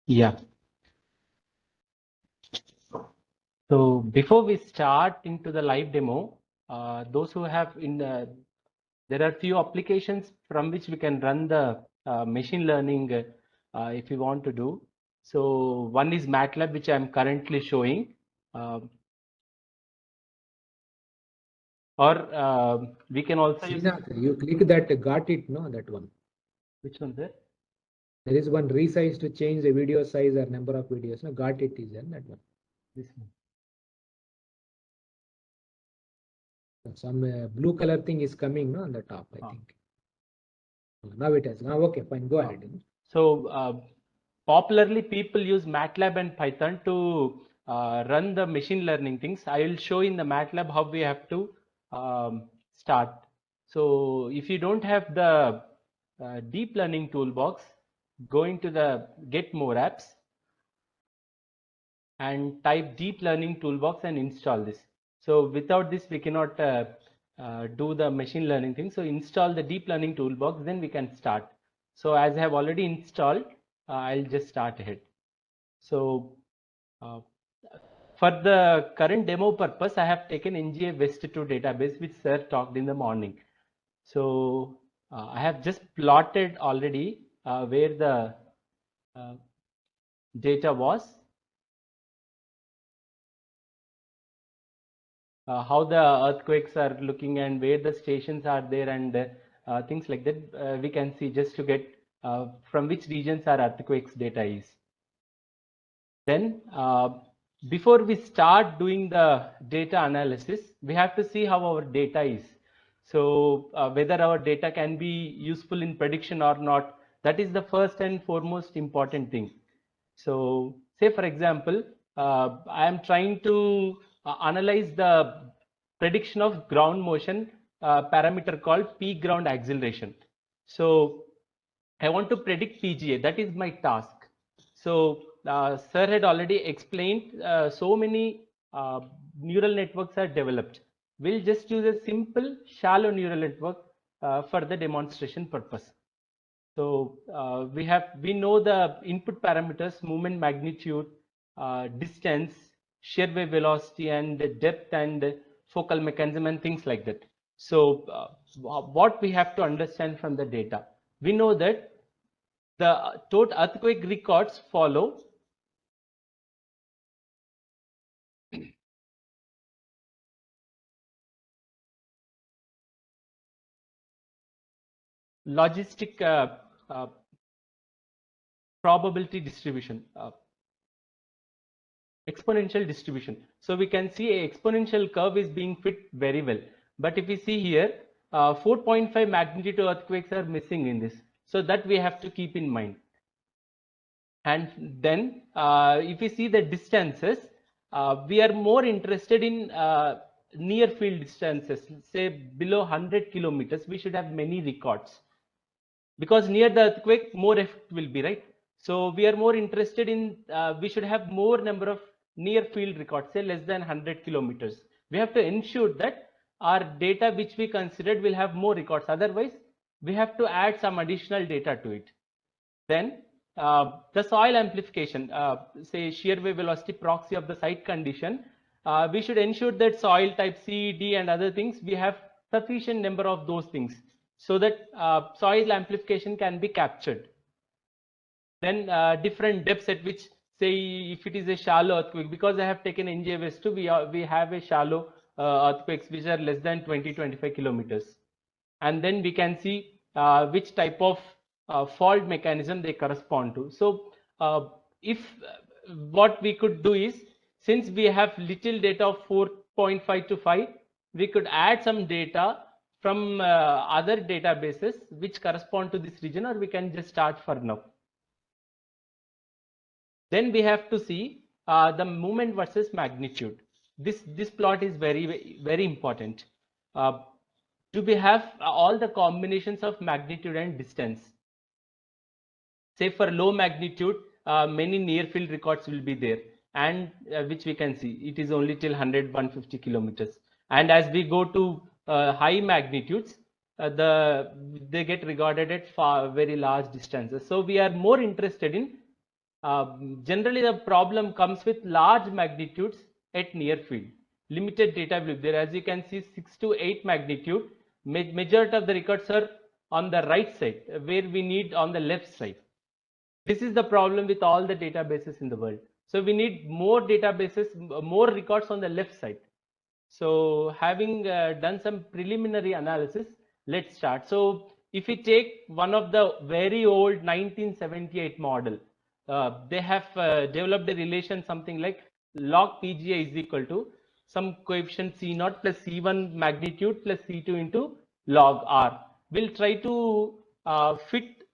Yeah. So before we start into the live demo, those who have there are few applications from which we can run the machine learning if you want to do. So one is Matlab, which I'm currently showing, or we can also use. Srinath, you click that, got it, no, that one. Which one there? There is one resize to change the video size or number of videos. No, got it is there, that one. This one. Some blue color thing is coming, no, on the top, I think. Now it has. Now, okay, fine, go ahead. So popularly people use Matlab and Python to run the machine learning things. I will show in the Matlab how we have to start. So if you don't have the deep learning toolbox, go into the get more apps and type deep learning toolbox and install this. So without this we cannot do the machine learning thing. So install the deep learning toolbox, then we can start. So as I have already installed, I'll just start ahead. So for the current demo purpose, I have taken NGA West2 database which sir talked in the morning. So I have just plotted already where the data was, how the earthquakes are looking and where the stations are there, and things like that. We can see just to get from which regions our earthquakes data is. Then before we start doing the data analysis, we have to see how our data is. So whether our data can be useful in prediction or not, that is the first and foremost important thing. So say for example, I am trying to analyze the prediction of ground motion parameter called P ground acceleration. So I want to predict PGA, that is my task. So sir had already explained so many neural networks are developed. We'll just use a simple shallow neural network for the demonstration purpose. So we know the input parameters, movement magnitude, distance, shear wave velocity, and depth, and focal mechanism, and things like that. So what we have to understand from the data, we know that the total earthquake records follow logistic probability distribution, exponential distribution. So we can see a exponential curve is being fit very well. But if we see here, 4.5 magnitude earthquakes are missing in this. So that we have to keep in mind. And then if we see the distances, we are more interested in near field distances, say below 100 kilometers, we should have many records. Because near the earthquake, more effect will be, right? So we are more interested in, we should have more number of near field records, say less than 100 kilometers. We have to ensure that our data which we considered will have more records. Otherwise, we have to add some additional data to it. Then the soil amplification, say shear wave velocity proxy of the site condition, we should ensure that soil type C, D, and other things, we have sufficient number of those things so that soil amplification can be captured. Then different depths at which, say if it is a shallow earthquake, because I have taken NGFS2, we have a shallow earthquakes which are less than 20-25 kilometers. And then we can see which type of fault mechanism they correspond to. So if what we could do is, since we have little data of 4.5 to 5, we could add some data from other databases which correspond to this region, or we can just start for now. Then we have to see the movement versus magnitude. This plot is very important. Do we have all the combinations of magnitude and distance? Say for low magnitude, many near field records will be there, and which we can see it is only till 100-150 kilometers. And as we go to high magnitudes, they get recorded at very large distances. So we are more interested in Generally the problem comes with large magnitudes at near field. Limited data will be there. As you can see, 6 to 8 magnitude. Majority of the records are on the right side, where we need on the left side. This is the problem with all the databases in the world. So we need more databases, more records on the left side. So having done some preliminary analysis, let's start. So if we take one of the very old 1978 model, they have developed a relation something like log PGA is equal to some coefficient C0 plus C1 magnitude plus C2 into log R. We'll try to fit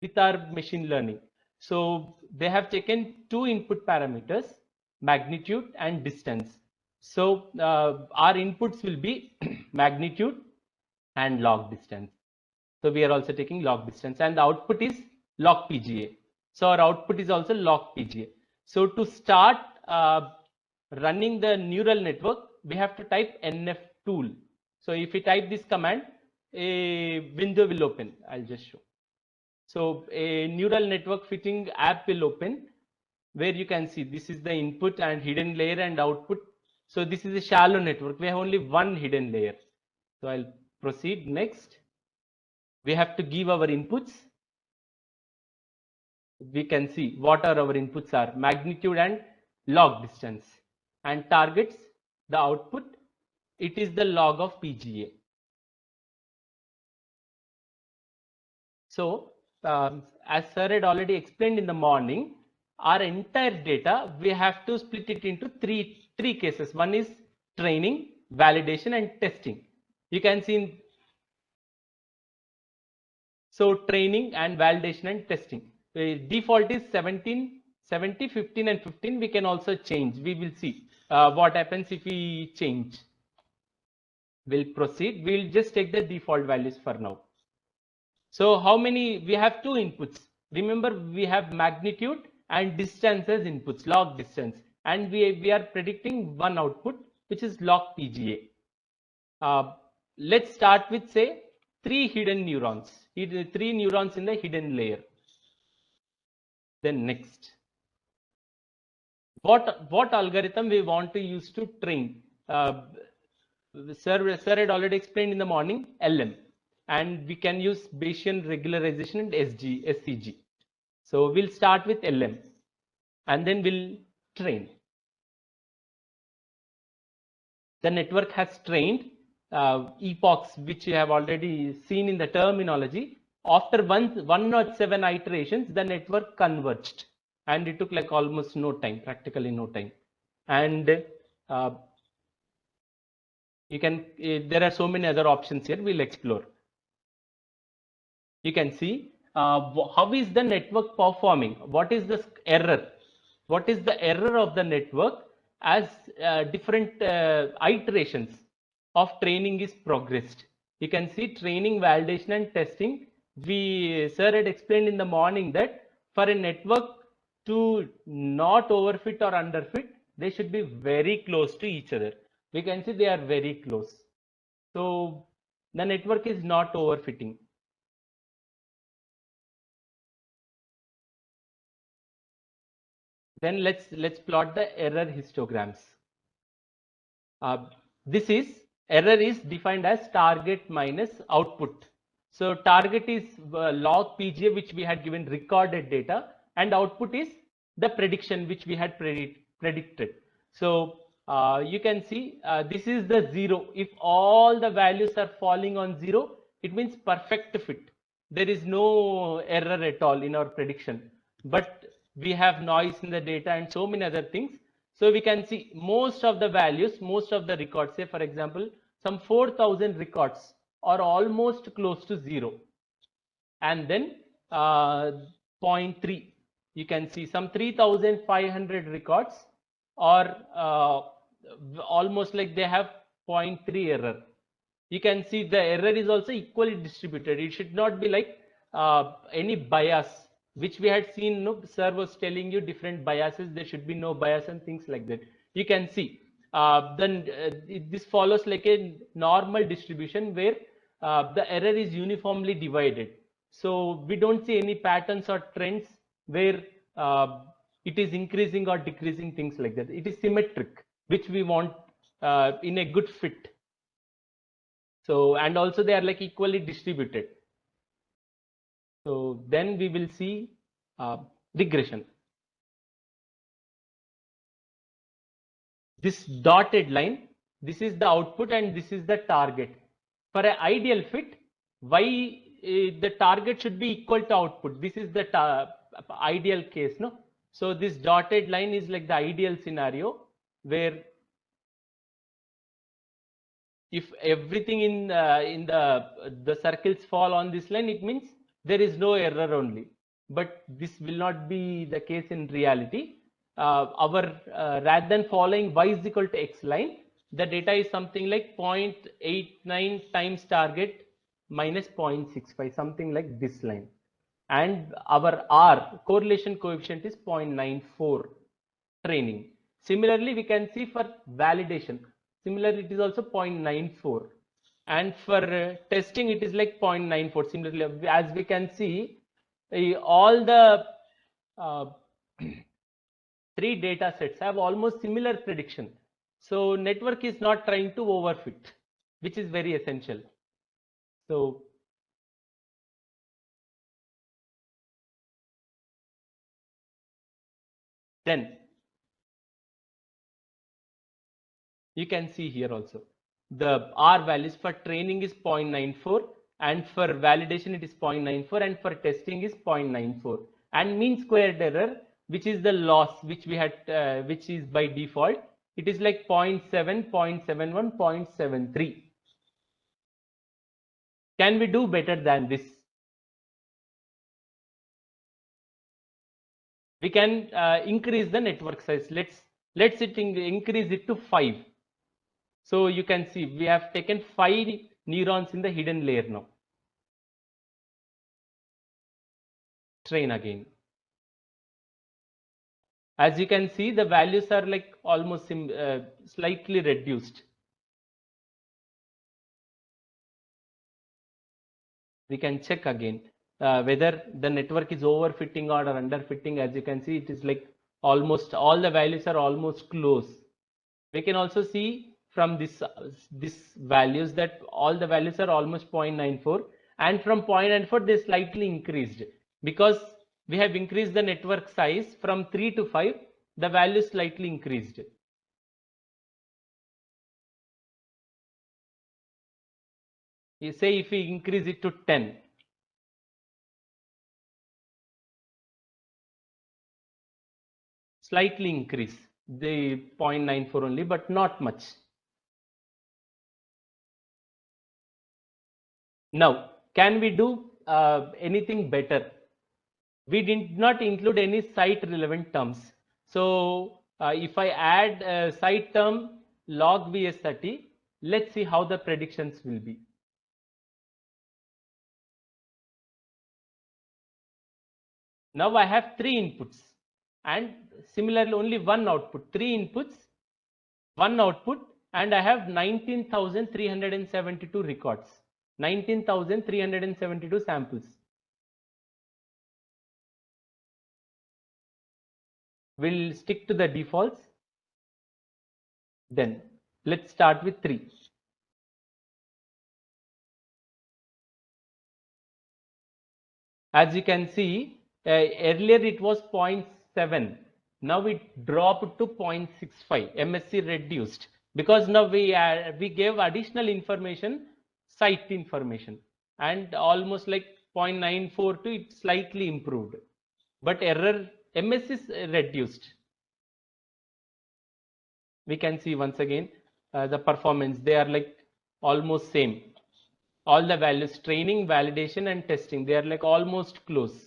with our machine learning. So they have taken two input parameters, magnitude and distance. So our inputs will be magnitude and log distance. So we are also taking log distance, and the output is log PGA. So our output is also log PGA. So to start running the neural network, we have to type NF tool. So if we type this command, a window will open. I'll just show. So a neural network fitting app will open, where you can see this is the input and hidden layer and output. So this is a shallow network. We have only one hidden layer. So I'll proceed next. We have to give our inputs. We can see what are our inputs are, magnitude and log distance, and targets the output. It is the log of PGA. So as sir had already explained in the morning, our entire data, we have to split it into three cases. One is training, validation and testing. You can see so training and validation and testing. Default is 17, 70, 15 and 15. We can also change. We will see what happens if we change. We'll proceed. We'll just take the default values for now. So how many? We have two inputs. Remember, we have magnitude and distance as inputs, log distance, and we are predicting one output, which is log PGA. Let's start with, say, three hidden neurons, three neurons in the hidden layer. Then next, what algorithm we want to use to train? Sir had already explained in the morning, LM, and we can use Bayesian regularization and SCG. So we'll start with LM, and then we'll train. The network has trained epochs, which you have already seen in the terminology. After 107 iterations, the network converged, and it took like almost no time, practically no time. And you can, there are so many other options here. We'll explore. You can see how is the network performing? What is the error? What is the error of the network as different iterations of training is progressed? You can see training, validation and testing. Sir had explained in the morning that for a network to not overfit or underfit, they should be very close to each other. We can see they are very close. So the network is not overfitting. Then let's plot the error histograms. This is error is defined as target minus output. So target is log PGA, which we had given recorded data, and output is the prediction which we had predicted. So you can see this is the 0. If all the values are falling on 0, it means perfect fit. There is no error at all in our prediction. But we have noise in the data and so many other things. So we can see most of the values, most of the records, say for example, some 4,000 records are almost close to 0. And then 0.3, you can see some 3,500 records are almost like they have 0.3 error. You can see the error is also equally distributed. It should not be like any bias, which we had seen. No, sir was telling you different biases. There should be no bias and things like that. You can see this follows like a normal distribution where the error is uniformly divided. So we don't see any patterns or trends where it is increasing or decreasing, things like that. It is symmetric, which we want in a good fit. So, and also they are like equally distributed. So then we will see regression. This dotted line, this is the output and this is the target. For an ideal fit, why the target should be equal to output. This is the ideal case, no? So this dotted line is like the ideal scenario where if everything in the circles fall on this line, it means there is no error only. But this will not be the case in reality. Rather than following y is equal to x line, the data is something like 0.89 times target minus 0.65, something like this line. And our R correlation coefficient is 0.94 training. Similarly, we can see for validation. Similarly, it is also 0.94. And for testing, it is like 0.94. Similarly, as we can see, all the three data sets have almost similar prediction. So network is not trying to overfit, which is very essential. So then you can see here also the R values for training is 0.94 and for validation it is 0.94 and for testing is 0.94, and mean squared error, which is the loss which we had which is by default, it is like 0.7, 0.71, 0.73. Can we do better than this? We can increase the network size. Let's increase it to 5. So you can see we have taken 5 neurons in the hidden layer now. Train again. As you can see, the values are like almost slightly reduced. We can check again whether the network is overfitting or underfitting. As you can see, it is like almost all the values are almost close. We can also see from this values that all the values are almost 0.94, and from 0.94 they slightly increased because we have increased the network size from 3 to 5. The value slightly increased. You say if we increase it to 10, slightly increase the 0.94 only, but not much. Now, can we do anything better? We did not include any site relevant terms. So if I add a site term log VS30, let's see how the predictions will be. Now I have 3 inputs and similarly only one output, 3 inputs, one output, and I have 19,372 records, 19,372 samples. We'll stick to the defaults. Then let's start with 3. As you can see, earlier it was 0.7. Now it dropped to 0.65. MSC reduced because now we gave additional information, site information, and almost like 0.94 to it slightly improved. But error MS is reduced. We can see once again the performance. They are like almost same. All the values, training, validation, and testing, they are like almost close.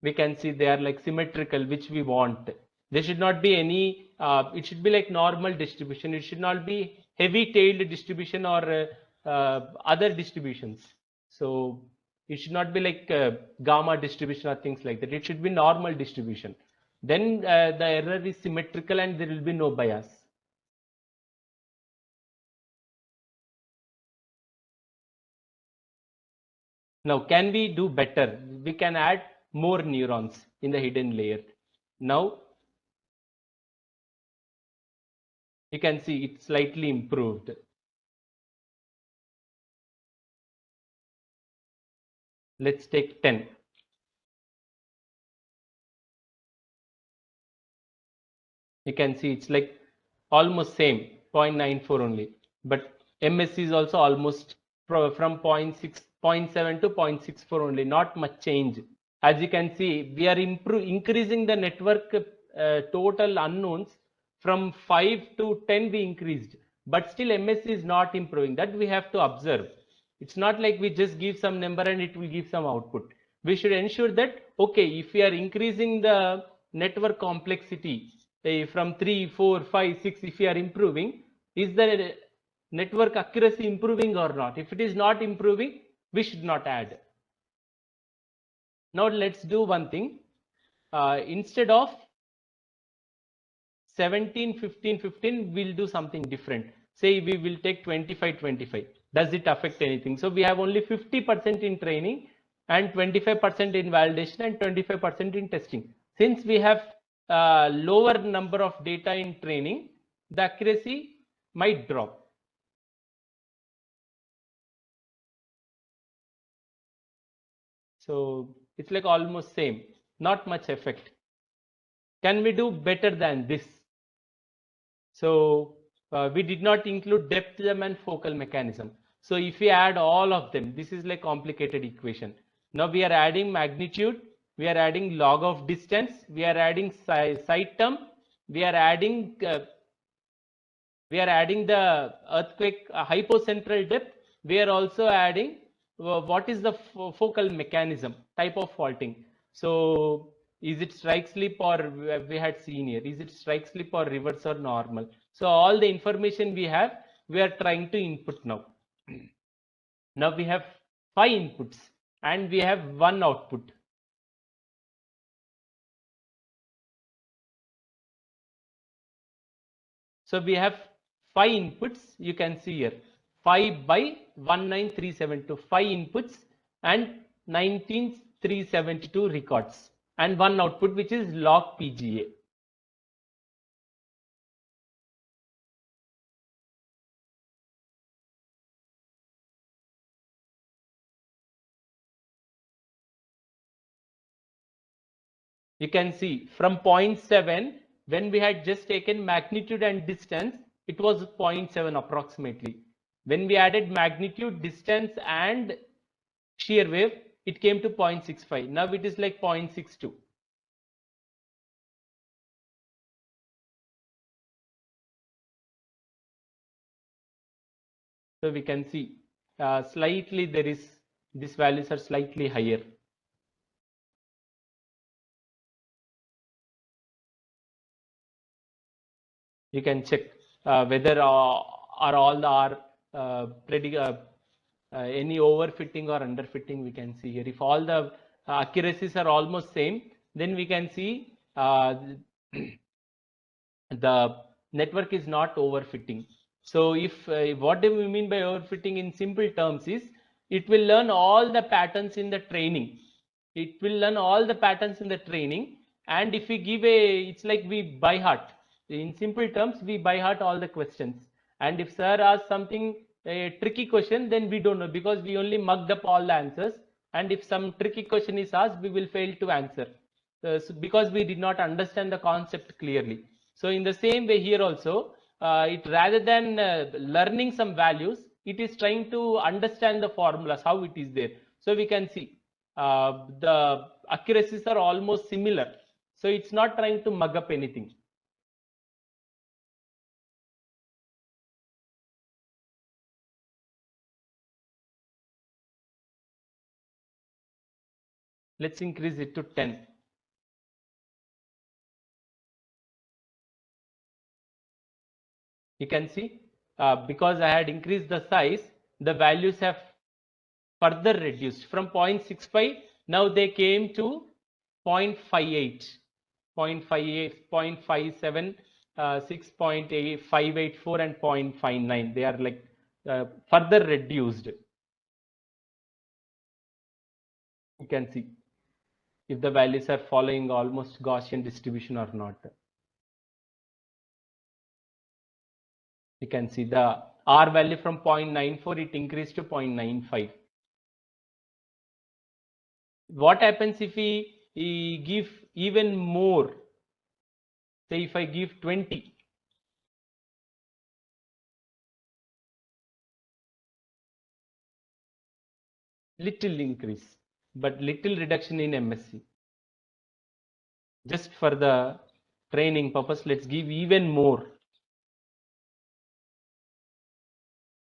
We can see they are like symmetrical, which we want. There should not be any, it should be like normal distribution. It should not be heavy tailed distribution or other distributions. So it should not be like gamma distribution or things like that. It should be normal distribution. Then the error is symmetrical and there will be no bias. Now, can we do better? We can add more neurons in the hidden layer. Now, you can see it's slightly improved. Let's take 10. You can see it's like almost same 0.94 only, but MSC is also almost from 0.7 to 0.64 only, not much change. As you can see, we are increasing the network total unknowns from 5 to 10 we increased, but still MSC is not improving. That we have to observe. It's not like we just give some number and it will give some output. We should ensure that, okay, if we are increasing the network complexity from 3, 4, 5, 6, if we are improving, is the network accuracy improving or not? If it is not improving, we should not add. Now let's do one thing. Instead of 17, 15, 15, we'll do something different. Say we will take 25, 25. Does it affect anything? So we have only 50% in training and 25% in validation and 25% in testing. Since we have lower number of data in training, the accuracy might drop. So it's like almost same, not much effect. Can we do better than this? So we did not include depth and focal mechanism. So if we add all of them, this is like complicated equation. Now we are adding magnitude, we are adding log of distance, we are adding site term, we are adding the earthquake hypocentral depth. We are also adding what is the focal mechanism type of faulting. So is it strike slip or we had seen here, is it strike slip or reverse or normal? So all the information we have, we are trying to input now. Now we have 5 inputs and we have 1 output. So we have 5 inputs, you can see here 5 by 19372, 5 inputs and 19372 records and 1 output which is log PGA. You can see from 0.7, when we had just taken magnitude and distance, it was 0.7 approximately. When we added magnitude, distance and shear wave, it came to 0.65. Now it is like 0.62. So we can see slightly there is, these values are slightly higher. You can check whether are all are any overfitting or underfitting. We can see here if all the accuracies are almost same, then we can see the network is not overfitting. So if what do we mean by overfitting in simple terms is it will learn all the patterns in the training. It will learn all the patterns in the training, and if we give it's like we by heart. In simple terms, we by heart all the questions. And if sir asks something a tricky question, then we don't know because we only mugged up all the answers. And if some tricky question is asked, we will fail to answer because we did not understand the concept clearly. So in the same way here also, it rather than learning some values, it is trying to understand the formulas, how it is there. So we can see the accuracies are almost similar. So it's not trying to mug up anything. Let's increase it to 10. You can see because I had increased the size, the values have further reduced from 0.65. Now they came to 0.58, 0.58, 0.57, 6.584 and 0.59. They are like further reduced. You can see if the values are following almost Gaussian distribution or not. You can see the R value from 0.94, it increased to 0.95. What happens if we give even more? Say if I give 20, little increase, but little reduction in MSC. Just for the training purpose, let's give even more.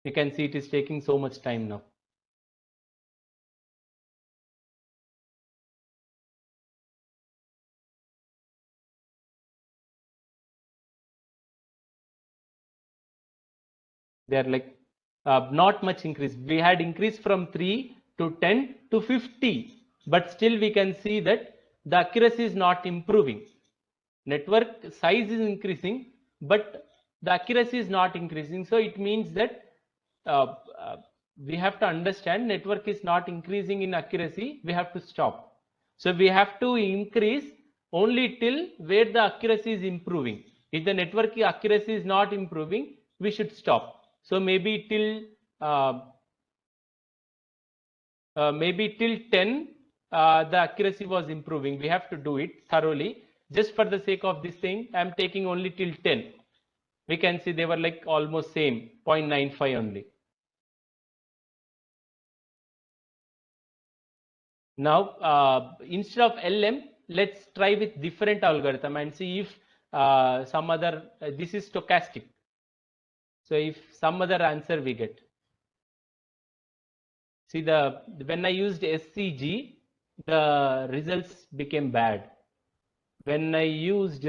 You can see it is taking so much time now. They are like not much increase. We had increased from 3 to 10 to 50, but still we can see that the accuracy is not improving. Network size is increasing, but the accuracy is not increasing. So it means that uh, uh, we have to understand network is not increasing in accuracy. We have to stop. So we have to increase only till where the accuracy is improving. If the network accuracy is not improving, we should stop. So maybe till maybe till 10 the accuracy was improving. We have to do it thoroughly. Just for the sake of this thing, I am taking only till 10. We can see they were like almost same, 0.95 only. Now instead of LM, let's try with different algorithm and see if some other this is stochastic. So if some other answer we get. See when I used SCG, the results became bad. When I used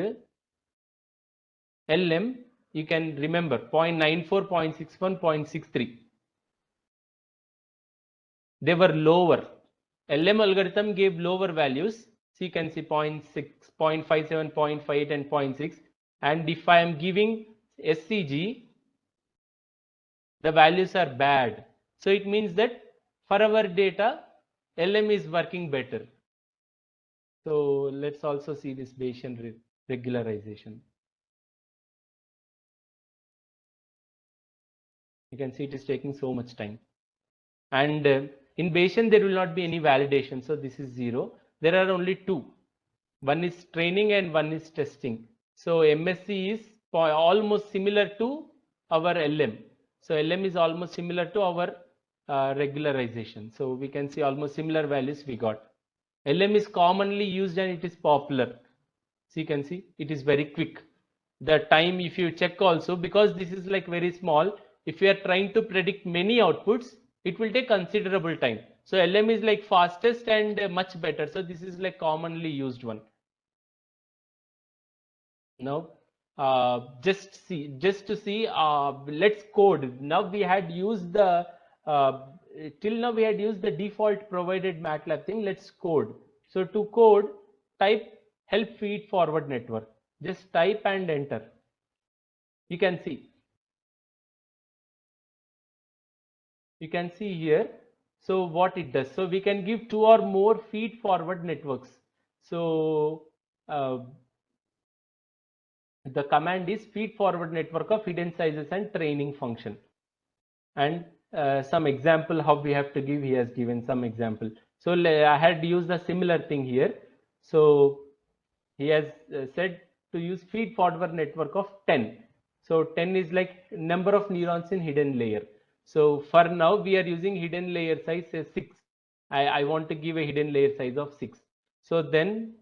LM, you can remember 0.94, 0.61, 0.63. They were lower. LM algorithm gave lower values. So you can see 0.6, 0.57, 0.58 and 0.6. And if I am giving SCG, the values are bad. So it means that for our data, LM is working better. So let's also see this Bayesian regularization. You can see it is taking so much time. And in Bayesian, there will not be any validation. So this is 0. There are only two. One is training and one is testing. So MSC is almost similar to our LM. So LM is almost similar to our regularization. So we can see almost similar values we got. LM is commonly used and it is popular. So you can see it is very quick. The time, if you check also, because this is like very small, if you are trying to predict many outputs, it will take considerable time. So LM is like fastest and much better. So this is like commonly used one. Now just to see let's code. Now we had used the till now we had used the default provided MATLAB thing. Let's code. So to code, type help feed forward network. Just type and enter. You can see here. So what it does, so we can give 2 or more feed forward networks. So the command is feed forward network of hidden sizes and training function. And some example how we have to give, he has given some example. So I had used a similar thing here. So he has said to use feed forward network of 10. So 10 is like number of neurons in hidden layer. So for now we are using hidden layer size 6. I want to give a hidden layer size of 6. So then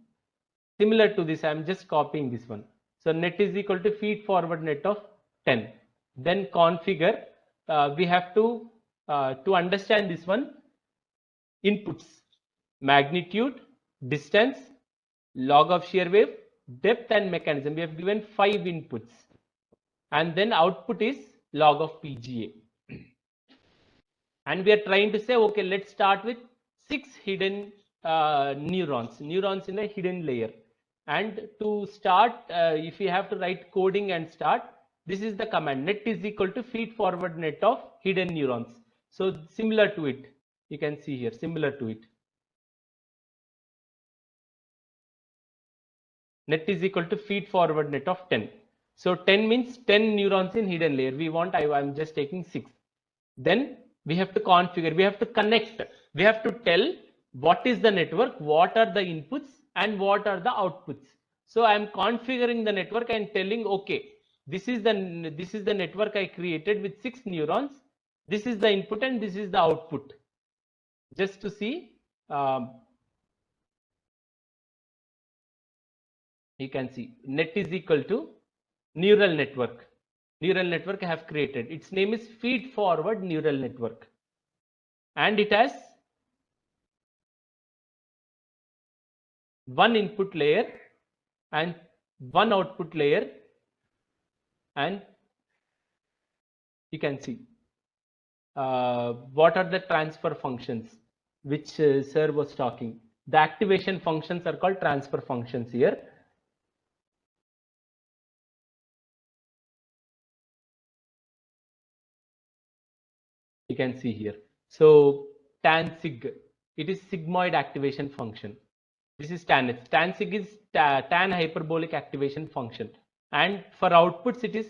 similar to this, I am just copying this one. So net is equal to feed forward net of 10. Then configure. We have to understand this one, inputs, magnitude, distance, log of shear wave, depth and mechanism. We have given 5 inputs. And then output is log of PGA. And we are trying to say, okay, let's start with 6 hidden neurons in a hidden layer. And to start, if you have to write coding and start, this is the command, net is equal to feed forward net of hidden neurons. So similar to it, you can see here, similar to it. Net is equal to feed forward net of 10. So 10 means 10 neurons in hidden layer. We want, I'm just taking 6. Then we have to configure, we have to connect, we have to tell what is the network, what are the inputs and what are the outputs. So I am configuring the network and telling, okay, this is the network I created with 6 neurons. This is the input and this is the output. Just to see, you can see net is equal to neural network. Neural network I have created. Its name is feed forward neural network. And it has one input layer and one output layer, and you can see what are the transfer functions which sir was talking. The activation functions are called transfer functions here. You can see here. So tan sig, it is sigmoid activation function. This is tan h. Tan sig is tan hyperbolic activation function. And for outputs, it is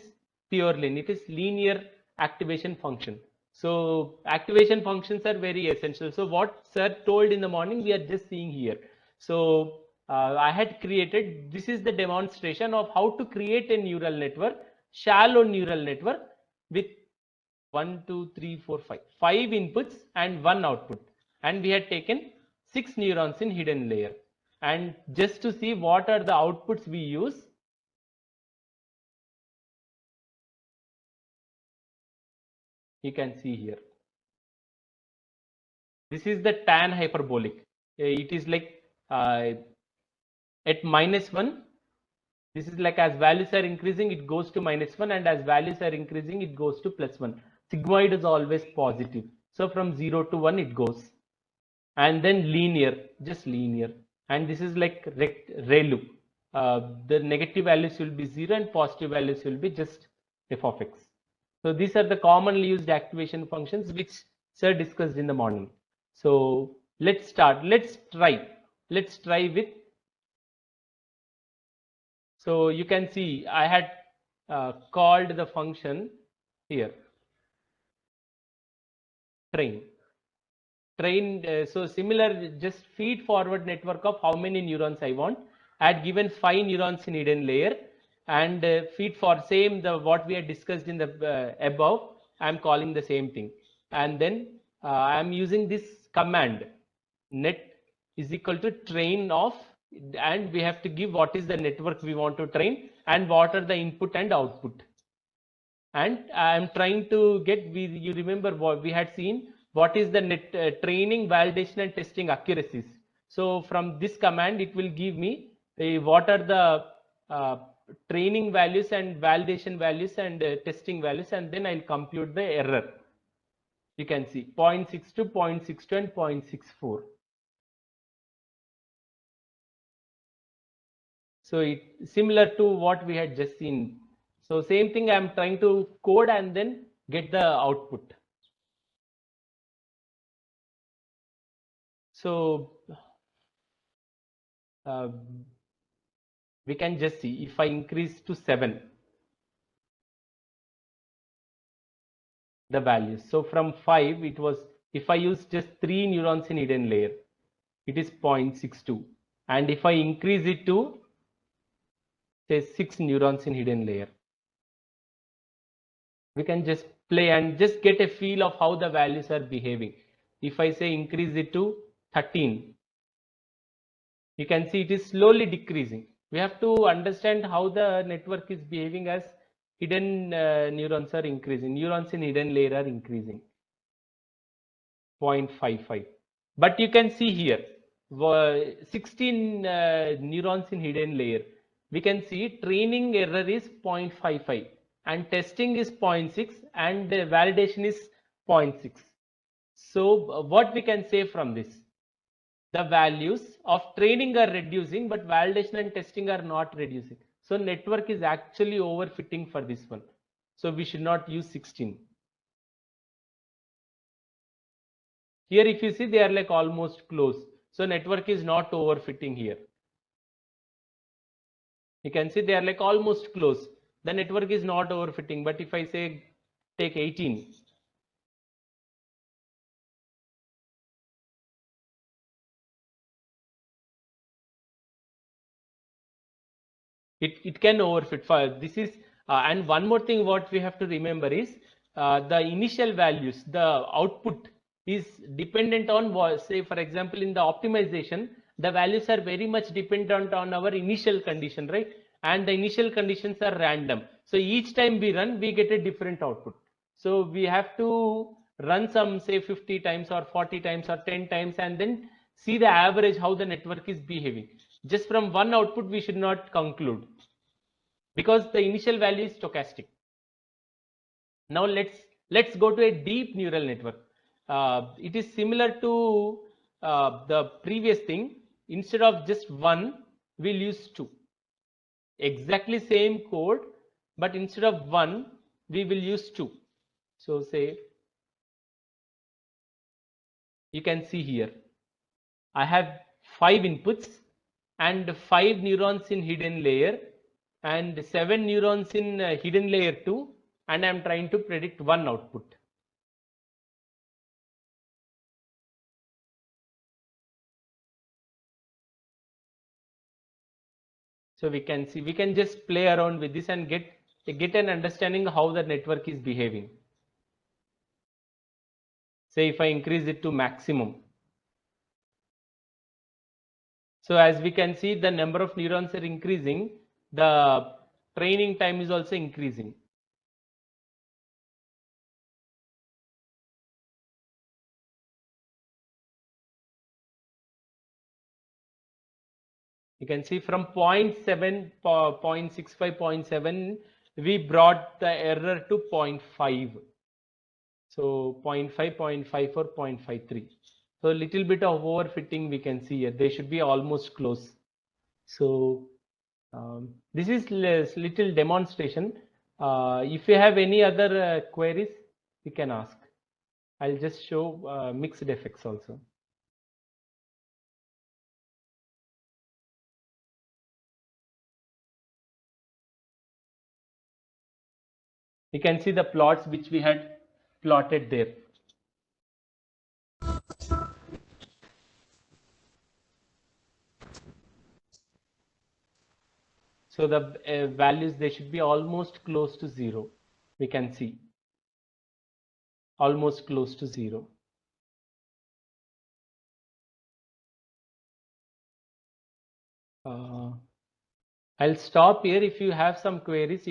pure linear. It is linear activation function. So activation functions are very essential. So what sir told in the morning, we are just seeing here. So I had created, this is the demonstration of how to create a neural network, shallow neural network with 1, 2, 3, 4, 5. 5 inputs and 1 output. And we had taken 6 neurons in hidden layer. And just to see what are the outputs we use, you can see here. This is the tan hyperbolic. It is like at -1. This is like as values are increasing, it goes to -1, and as values are increasing, it goes to +1. Sigmoid is always positive. So from 0 to 1, it goes. And then linear, just linear. And this is like ray loop. The negative values will be 0 and positive values will be just f of x. So these are the commonly used activation functions which sir discussed in the morning. So let's start. Let's try with. So you can see I had called the function here train. So similar, just feed forward network of how many neurons I want. I had given 5 neurons in hidden layer, and feed for same what we had discussed in the above. I'm calling the same thing, and then I'm using this command net is equal to train of, and we have to give what is the network we want to train and what are the input and output. And I'm trying to get, you remember what we had seen, what is the training, validation and testing accuracies. So from this command, it will give me what are the training values and validation values and testing values, and then I'll compute the error. You can see 0.62, 0.62 and 0.64. So it similar to what we had just seen. So same thing I'm trying to code and then get the output. So we can just see if I increase to 7 the values. So from 5 it was, if I use just 3 neurons in hidden layer, it is 0.62, and if I increase it to say 6 neurons in hidden layer, we can just play and just get a feel of how the values are behaving. If I say increase it to 13, you can see it is slowly decreasing. We have to understand how the network is behaving as hidden neurons are increasing. Neurons in hidden layer are increasing. 0.55. But you can see here 16 neurons in hidden layer. We can see training error is 0.55 and testing is 0.6 and validation is 0.6. So what we can say from this? The values of training are reducing, but validation and testing are not reducing. So network is actually overfitting for this one. So we should not use 16. Here if you see, they are like almost close. So network is not overfitting here. You can see they are like almost close. The network is not overfitting. But if I say take 18, it can overfit. For this is and one more thing what we have to remember is the initial values, the output is dependent on what, say for example in the optimization, the values are very much dependent on our initial condition, right? And the initial conditions are random, so each time we run we get a different output. So we have to run some say 50 times or 40 times or 10 times and then see the average how the network is behaving. Just from one output we should not conclude, because the initial value is stochastic. Now let's go to a deep neural network. It is similar to the previous thing. Instead of just one, we'll use two. Exactly same code, but instead of one, we will use two. So say, you can see here, I have 5 inputs and 5 neurons in hidden layer and 7 neurons in hidden layer 2, and I am trying to predict one output. So we can see, we can just play around with this and get an understanding how the network is behaving. Say if I increase it to maximum. So as we can see, the number of neurons are increasing, the training time is also increasing. You can see from 0.7, 0.65, 0.7, we brought the error to 0.5. So 0.5, 0.54, 0.53. So a little bit of overfitting we can see here. They should be almost close. So this is little demonstration. If you have any other queries, you can ask. I'll just show mixed effects also. You can see the plots which we had plotted there. So the values, they should be almost close to 0. We can see almost close to 0. I'll stop here. If you have some queries,